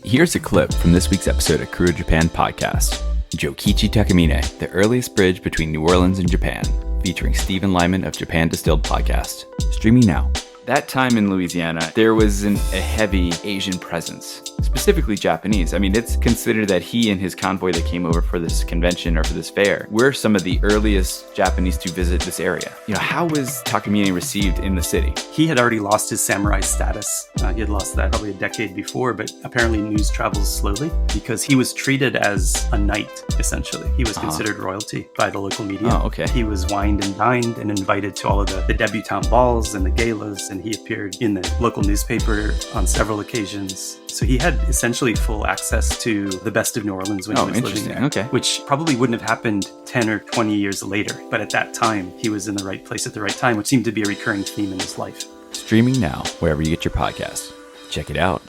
Here's a clip from this week's episode of Krewe Japan Podcast. Jokichi Takamine, the earliest bridge between New Orleans and Japan, featuring Steve and Lyman of Japan Distilled Podcast. Streaming now. That time in Louisiana, there was a heavy Asian presence, specifically Japanese. I mean, it's considered that he and his convoy that came over for this convention or for this fair were some of the earliest Japanese to visit this area. You know, how was Takamine received in the city? He had already lost his samurai status. He had lost that probably a decade before, but apparently news travels slowly because he was treated as a knight, essentially. He was considered royalty by the local media. Oh, okay. He was wined and dined and invited to all of the debutante balls and the galas, and he appeared in the local newspaper on several occasions. So he had essentially full access to the best of New Orleans when he was living there, okay. Which probably wouldn't have happened 10 or 20 years later. But at that time, he was in the right place at the right time, which seemed to be a recurring theme in his life. Streaming now, wherever you get your podcasts. Check it out.